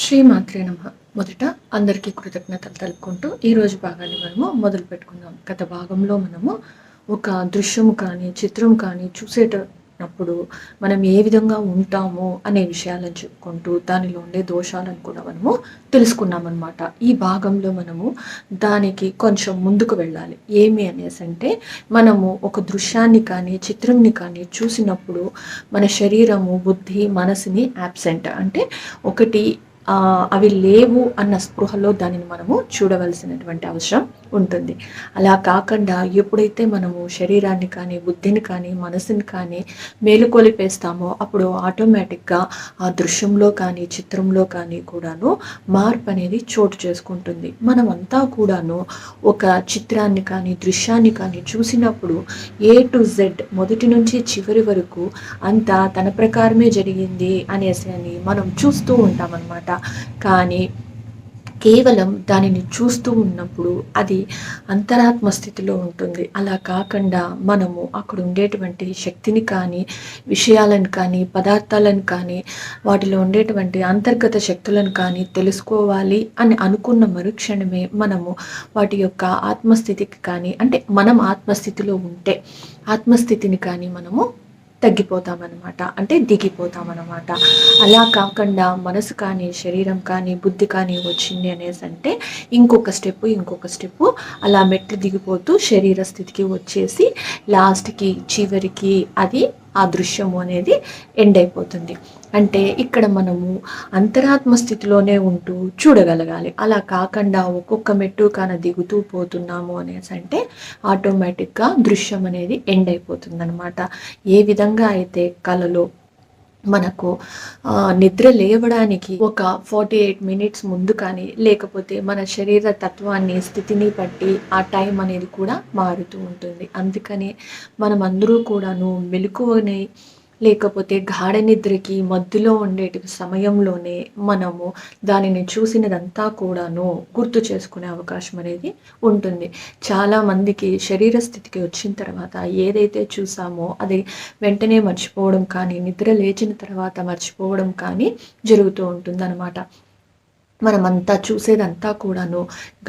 శ్రీమాత్రే నమః. మొదట అందరికీ కృతజ్ఞతలు తెలుపుకుంటూ ఈరోజు భాగాన్ని మనము మొదలు పెట్టుకుందాం. గత భాగంలో మనము ఒక దృశ్యము కానీ, చిత్రం కానీ చూసేటప్పుడు మనం ఏ విధంగా ఉంటాము అనే విషయాలను చెప్పుకుంటూ దానిలో ఉండే దోషాలను కూడా మనము తెలుసుకున్నామన్నమాట. ఈ భాగంలో మనము దానికి కొంచెం ముందుకు వెళ్ళాలి. ఏమి అనేసి అంటే, మనము ఒక దృశ్యాన్ని కానీ, చిత్రంని కానీ చూసినప్పుడు మన శరీరము, బుద్ధి, మనసుని యాబ్సెంట్ అంటే ఒకటి అవి లేవు అన్న స్పృహలో దానిని మనము చూడవలసినటువంటి అవసరం ఉంటుంది. అలా కాకుండా ఎప్పుడైతే మనము శరీరాన్ని కానీ, బుద్ధిని కానీ, మనసుని కానీ మేలుకొలిపేస్తామో అప్పుడు ఆటోమేటిక్గా ఆ దృశ్యంలో కానీ, చిత్రంలో కానీ కూడాను మార్పు అనేది చోటు చేసుకుంటుంది. మనమంతా కూడాను ఒక చిత్రాన్ని కానీ, దృశ్యాన్ని కానీ చూసినప్పుడు A to Z మొదటి నుంచి చివరి వరకు అంతా తన ప్రకారమే జరిగింది అనేసి మనం చూస్తూ ఉంటామన్నమాట. కానీ కేవలం దానిని చూస్తూ ఉన్నప్పుడు అది అంతరాత్మ స్థితిలో ఉంటుంది. అలా కాకుండా మనము అక్కడ ఉండేటువంటి శక్తిని కానీ, విషయాలను కానీ, పదార్థాలను కానీ, వాటిలో ఉండేటువంటి అంతర్గత శక్తులను కానీ తెలుసుకోవాలి అని అనుకున్న మరుక్షణమే మనము వాటి యొక్క ఆత్మస్థితికి కానీ, అంటే మనం ఆత్మస్థితిలో ఉంటే ఆత్మస్థితిని కానీ మనము తగ్గిపోతామన్నమాట, అంటే దిగిపోతామన్నమాట. అలా కాకుండా మనసు కానీ, శరీరం కానీ, బుద్ధి కానీ వచ్చింది అనేసి అంటే ఇంకొక స్టెప్పు అలా మెట్లు దిగిపోతూ శరీర స్థితికి వచ్చేసి లాస్ట్కి చివరికి అది ఆ దృశ్యము అనేది ఎండ్ అయిపోతుంది. అంటే ఇక్కడ మనము అంతరాత్మ స్థితిలోనే ఉంటూ చూడగలగాలి. అలా కాకుండా ఒక్కొక్క మెట్టు దిగుతూ పోతున్నాము అనేసి అంటే ఆటోమేటిక్గా దృశ్యం అనేది ఎండ్ అయిపోతుంది అనమాట. ఏ విధంగా అయితే కలలో మనకు నిద్ర లేవడానికి ఒక 48 మినిట్స్ ముందు కానీ, లేకపోతే మన శరీర తత్వాన్ని, స్థితిని బట్టి ఆ టైం అనేది కూడా మారుతూ ఉంటుంది. అందుకని మనం అందరూ కూడాను మెలకువని లేకపోతే గాఢ నిద్రకి మధ్యలో ఉండేటి సమయంలోనే మనము దానిని చూసినదంతా కూడాను గుర్తు చేసుకునే అవకాశం అనేది ఉంటుంది. చాలామందికి శరీర స్థితికి వచ్చిన తర్వాత ఏదైతే చూసామో అది వెంటనే మర్చిపోవడం కానీ, నిద్ర లేచిన తర్వాత మర్చిపోవడం కానీ జరుగుతూ ఉంటుందన్నమాట. మనమంతా చూసేదంతా కూడాను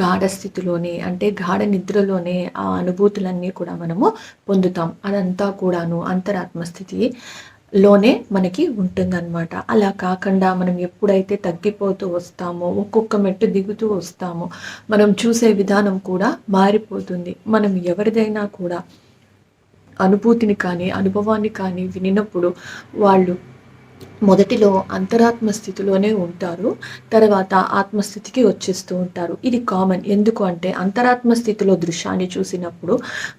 గాఢ స్థితిలోనే, అంటే గాఢ నిద్రలోనే ఆ అనుభూతులన్నీ కూడా మనము పొందుతాం. అదంతా కూడాను అంతరాత్మస్థితి లోనే మనకి ఉంటుందన్నమాట. అలా కాకుండా మనం ఎప్పుడైతే తగ్గిపోతూ వస్తామో, ఒక్కొక్క మెట్టు దిగుతూ వస్తామో మనం చూసే విధానం కూడా మారిపోతుంది. మనం ఎవరిదైనా కూడా అనుభూతిని కానీ, అనుభవాన్ని కానీ వినినప్పుడు వాళ్ళు మొదటిలో అంతరాత్మ స్థితిలోనే ఉంటారు, తర్వాత ఆత్మస్థితికి వచ్చేస్తూ ఉంటారు. ఇది కామన్. ఎందుకు అంటే అంతరాత్మ స్థితిలో దృశ్యాన్ని చూసినప్పుడు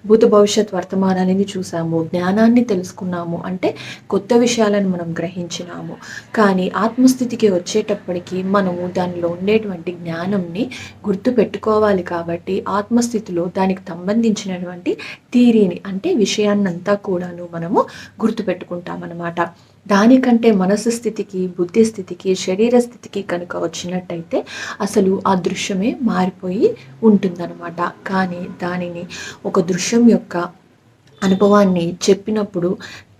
భూత భవిష్యత్ వర్తమానాన్ని చూసాము, జ్ఞానాన్ని తెలుసుకున్నాము, అంటే కొత్త విషయాలను మనం గ్రహించినాము. కానీ ఆత్మస్థితికి వచ్చేటప్పటికి మనము దానిలో ఉండేటువంటి జ్ఞానంని గుర్తు పెట్టుకోవాలి. కాబట్టి ఆత్మస్థితిలో దానికి సంబంధించినటువంటి థియరీని, అంటే విషయాన్నంతా కూడాను మనము గుర్తు పెట్టుకుంటామన్నమాట. దానికంటే మనసు స్థితికి, బుద్ధి స్థితికి, శరీర స్థితికి కనుక వచ్చినట్టయితే అసలు ఆ దృశ్యమే మారిపోయి ఉంటుందన్నమాట. కానీ దానిని ఒక దృశ్యం యొక్క అనుభవాన్ని చెప్పినప్పుడు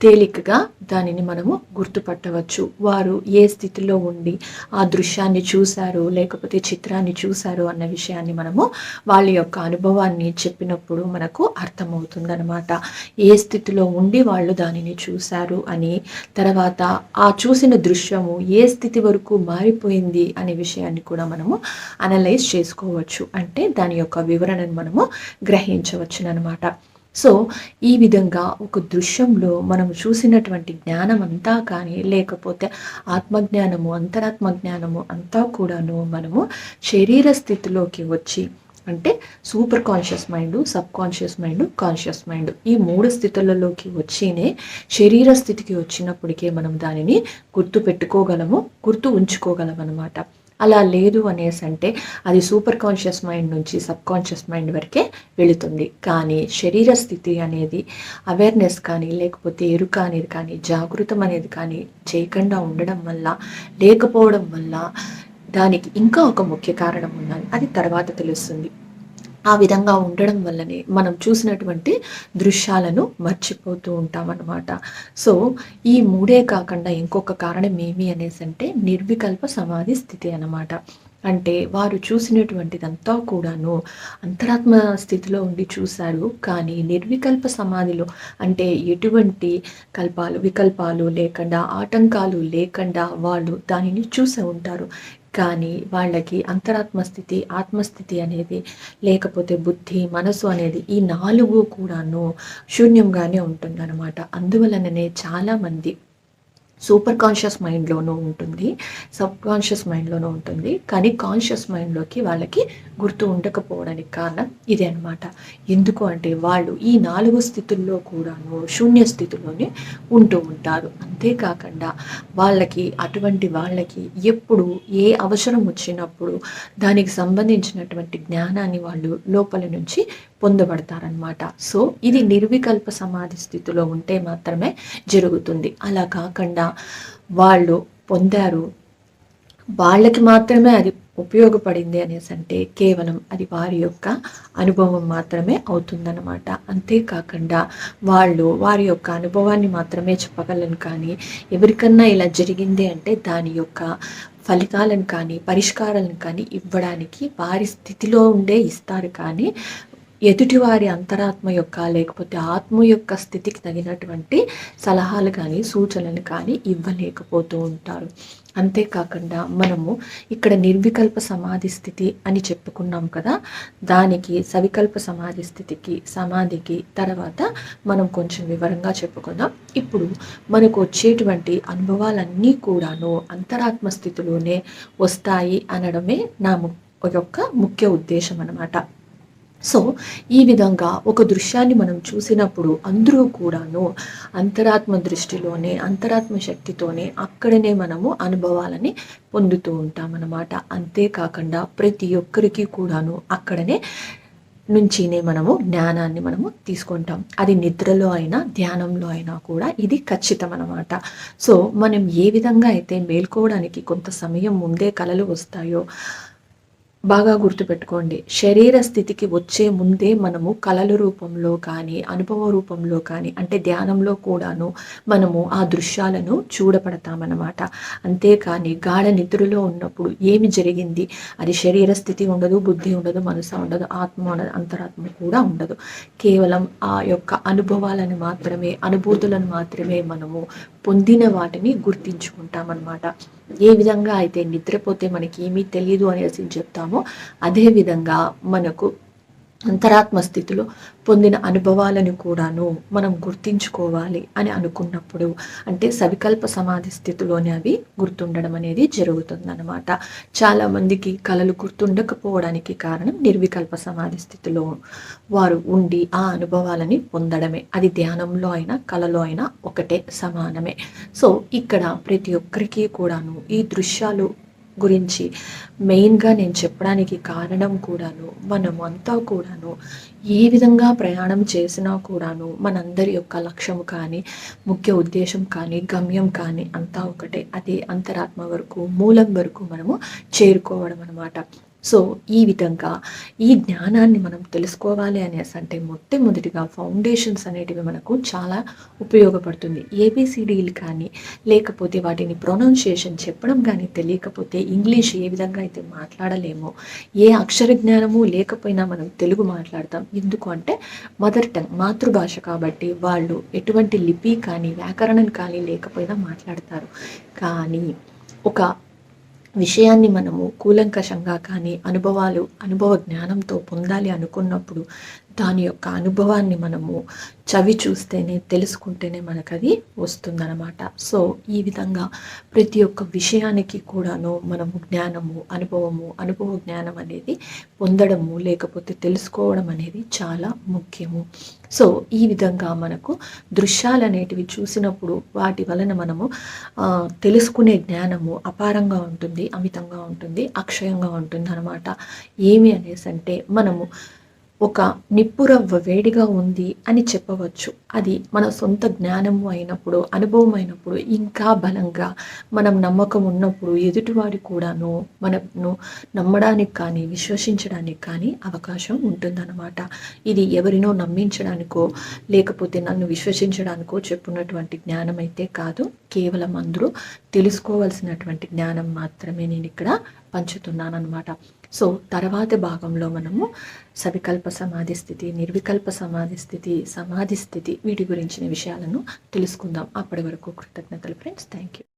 తేలికగా దానిని మనము గుర్తుపట్టవచ్చు. వారు ఏ స్థితిలో ఉండి ఆ దృశ్యాన్ని చూశారు, లేకపోతే చిత్రాన్ని చూశారు అన్న విషయాన్ని మనము వాళ్ళ యొక్క అనుభవాన్ని చెప్పినప్పుడు మనకు అర్థమవుతుందన్నమాట. ఏ స్థితిలో ఉండి వాళ్ళు దానిని చూశారు అని, తర్వాత ఆ చూసిన దృశ్యము ఏ స్థితి వరకు మారిపోయింది అనే విషయాన్ని కూడా మనము అనలైజ్ చేసుకోవచ్చు. అంటే దాని యొక్క వివరణను మనము గ్రహించవచ్చునమాట. సో ఈ విధంగా ఒక దృశ్యంలో మనం చూసినటువంటి జ్ఞానం అంతా కానీ, లేకపోతే ఆత్మజ్ఞానము, అంతరాత్మ జ్ఞానము అంతా కూడాను మనము శరీర స్థితిలోకి వచ్చి, అంటే super conscious mind, sub conscious mind, conscious mind, ఈ 3 స్థితులలోకి వచ్చినే శరీర స్థితికి వచ్చినప్పటికే మనం దానిని గుర్తు పెట్టుకోగలము, గుర్తు ఉంచుకోగలం అన్నమాట. అలా లేదు అనేసి అంటే అది సూపర్ కాన్షియస్ మైండ్ నుంచి సబ్ కాన్షియస్ మైండ్ వరకే వెళుతుంది. కానీ శరీర స్థితి అనేది అవేర్నెస్ కానీ, లేకపోతే ఎరుక అనేది కానీ, జాగృతం అనేది కానీ చేయకుండా ఉండడం వల్ల, లేకపోవడం వల్ల దానికి ఇంకా ఒక ముఖ్య కారణం ఉన్నది. అది తర్వాత తెలుస్తుంది. ఆ విధంగా ఉండడం వల్లనే మనం చూసినటువంటి దృశ్యాలను మర్చిపోతూ ఉంటామన్నమాట. సో, ఈ మూడే కాకుండా ఇంకొక కారణం ఏమి అనేసంటే నిర్వికల్ప సమాధి స్థితి అన్నమాట. అంటే వారు చూసినటువంటిదంతా కూడాను అంతరాత్మ స్థితిలో ఉండి చూశారు. కానీ నిర్వికల్ప సమాధిలో అంటే ఎటువంటి వికల్పాలు లేకుండా, ఆటంకాలు లేకుండా వాళ్ళు దానిని చూసే ఉంటారు. కానీ వాళ్ళకి అంతరాత్మ స్థితి, ఆత్మస్థితి అనేది లేకపోతే బుద్ధి, మనసు అనేది ఈ 4 కూడాను శూన్యంగానే ఉంటుందనమాట. అందువలననే చాలామంది సూపర్ కాన్షియస్ మైండ్‌లోనూ ఉంటుంది. సబ్‌కాన్షియస్ మైండ్‌లోనూ ఉంటుంది. కానీ కాన్షియస్ మైండ్‌లోకి వాళ్ళకి గుర్తు ఉండకపోవడానికి కారణం ఇదే అనమాట. ఎందుకు అంటే వాళ్ళు ఈ 4 స్థితుల్లో కూడాను శూన్య స్థితిలోనే ఉంటూ ఉంటారు. అంతేకాకుండా అటువంటి వాళ్ళకి ఎప్పుడు ఏ అవసరం వచ్చినప్పుడు దానికి సంబంధించినటువంటి జ్ఞానాన్ని వాళ్ళు లోపల నుంచి పొందబడతారనమాట. సో, ఇది నిర్వికల్ప సమాధి స్థితిలో ఉంటే మాత్రమే జరుగుతుంది. అలా కాకుండా వాళ్ళు పొందారు, వాళ్ళకి మాత్రమే అది ఉపయోగపడింది అనేసంటే కేవలం అది వారి యొక్క అనుభవం మాత్రమే అవుతుందన్నమాట. అంతేకాకుండా వారి యొక్క అనుభవాన్ని మాత్రమే చెప్పగలను కానీ ఎవరికన్నా ఇలా జరిగింది అంటే దాని యొక్క ఫలితాలను కానీ, పరిష్కారాలను కానీ ఇవ్వడానికి వారి స్థితిలో ఉండే ఇస్తారు కానీ ఎదుటివారి అంతరాత్మ యొక్క లేకపోతే ఆత్మ యొక్క స్థితికి తగినటువంటి సలహాలు కానీ సూచనలు కానీ ఇవ్వలేకపోతూ ఉంటారు. అంతేకాకుండా మనము ఇక్కడ నిర్వికల్ప సమాధి స్థితి అని చెప్పుకున్నాం కదా, దానికి సవికల్ప సమాధికి తర్వాత మనం కొంచెం వివరంగా చెప్పుకుందాం. ఇప్పుడు మనకు వచ్చేటువంటి అనుభవాలన్నీ కూడాను అంతరాత్మ స్థితిలోనే వస్తాయి అనడమే నా యొక్క ముఖ్య ఉద్దేశం అన్నమాట. సో, ఈ విధంగా ఒక దృశ్యాన్ని మనం చూసినప్పుడు అందరూ కూడాను అంతరాత్మ దృష్టిలోనే, అంతరాత్మ శక్తితోనే అక్కడనే మనము అనుభవాలని పొందుతూ ఉంటామన్నమాట. అంతేకాకుండా ప్రతి ఒక్కరికి కూడాను అక్కడనే నుంచినే మనము జ్ఞానాన్ని తీసుకుంటాం. అది నిద్రలో అయినా, ధ్యానంలో అయినా కూడా ఇది ఖచ్చితం అన్నమాట. సో, మనం ఏ విధంగా అయితే మేల్కోవడానికి కొంత సమయం ముందే కలలు వస్తాయో బాగా గుర్తుపెట్టుకోండి. శరీర స్థితికి వచ్చే ముందే మనము కలల రూపంలో కానీ, అనుభవ రూపంలో కానీ అంటే ధ్యానంలో కూడాను మనము ఆ దృశ్యాలను చూడపడతామన్నమాట. అంతేకాని గాఢ నిద్రలో ఉన్నప్పుడు ఏమి జరిగింది, అది శరీర స్థితి ఉండదు, బుద్ధి ఉండదు, మనసు ఉండదు, ఆత్మ ఉండదు, అంతరాత్మ కూడా ఉండదు. కేవలం ఆ యొక్క అనుభవాలను మాత్రమే, అనుభూతులను మాత్రమే మనము పొందిన వాటిని గుర్తించుకుంటామన్నమాట. ఏ విధంగా అయితే నిద్రపోతే మనకి ఏమీ తెలియదు అనేసి చెప్తామో అదేవిధంగా మనకు అంతరాత్మ స్థితిలో పొందిన అనుభవాలను కూడాను మనం గుర్తించుకోవాలి అని అనుకున్నప్పుడు అంటే సవికల్ప సమాధి స్థితిలోనే అవి గుర్తుండడం అనేది జరుగుతుందన్నమాట. చాలామందికి కళలు గుర్తుండకపోవడానికి కారణం నిర్వికల్ప సమాధి స్థితిలో వారు ఉండి ఆ అనుభవాలని పొందడమే. అది ధ్యానంలో అయినా కళలో అయినా ఒకటే, సమానమే. సో, ఇక్కడ ప్రతి ఒక్కరికి కూడాను ఈ దృశ్యాలు గురించి మెయిన్గా నేను చెప్పడానికి కారణం కూడాను మనము అంతా కూడాను ఏ విధంగా ప్రయాణం చేసినా కూడాను మనందరి యొక్క లక్ష్యం కానీ, ముఖ్య ఉద్దేశం కానీ, గమ్యం కానీ అంతా ఒకటే. అదే అంతరాత్మ వరకు, మూలం వరకు మనము చేరుకోవడం అన్నమాట. సో, ఈ విధంగా ఈ జ్ఞానాన్ని మనం తెలుసుకోవాలి అనేసి అంటే మొట్టమొదటిగా ఫౌండేషన్స్ అనేటివి మనకు చాలా ఉపయోగపడుతుంది. ఏబిసిడీలు కానీ లేకపోతే వాటిని ప్రొనౌన్సియేషన్ చెప్పడం కానీ తెలియకపోతే ఇంగ్లీష్ ఏ విధంగా అయితే మాట్లాడలేమో, ఏ అక్షర జ్ఞానము లేకపోయినా మనం తెలుగు మాట్లాడతాం. ఎందుకు అంటే మదర్ టంగ్, మాతృభాష కాబట్టి వాళ్ళు ఎటువంటి లిపి కానీ వ్యాకరణం కానీ లేకపోయినా మాట్లాడతారు. కానీ ఒక విషయాన్ని మనము కూలంకషంగా కానీ అనుభవ జ్ఞానంతో పొందాలి అనుకున్నప్పుడు దాని యొక్క అనుభవాన్ని మనము చవి చూస్తేనే, తెలుసుకుంటేనే మనకు అది వస్తుందన్నమాట. సో, ఈ విధంగా ప్రతి ఒక్క విషయానికి కూడాను మనము జ్ఞానము, అనుభవ జ్ఞానం అనేది పొందడము లేకపోతే తెలుసుకోవడం అనేది చాలా ముఖ్యము. సో, ఈ విధంగా మనకు దృశ్యాలు అనేటివి చూసినప్పుడు వాటి వలన మనము తెలుసుకునే జ్ఞానము అపారంగా ఉంటుంది, అమితంగా ఉంటుంది, అక్షయంగా ఉంటుంది అన్నమాట. ఏమి అనేసి అంటే మనము ఒక నిప్పురవ్వ వేడిగా ఉంది అని చెప్పవచ్చు. అది మన సొంత జ్ఞానము అయినప్పుడు, అనుభవం అయినప్పుడు, ఇంకా బలంగా మనం నమ్మకం ఉన్నప్పుడు ఎదుటివాడు కూడాను మనను నమ్మడానికి కానీ, విశ్వసించడానికి కానీ అవకాశం ఉంటుందన్నమాట. ఇది ఎవరినో నమ్మించడానికో, లేకపోతే నన్ను విశ్వసించడానికో చెప్పున్నటువంటి జ్ఞానం అయితే కాదు. కేవలం అందరూ తెలుసుకోవాల్సినటువంటి జ్ఞానం మాత్రమే నేను ఇక్కడ పంచుతున్నానన్నమాట. సో తర్వాతి భాగంలో మనము సవికల్ప సమాధి స్థితి, నిర్వికల్ప సమాధి స్థితి, సమాధి స్థితి వీటి గురించిన విషయాలను తెలుసుకుందాం. అప్పటి వరకు కృతజ్ఞతలు ఫ్రెండ్స్. Thank you.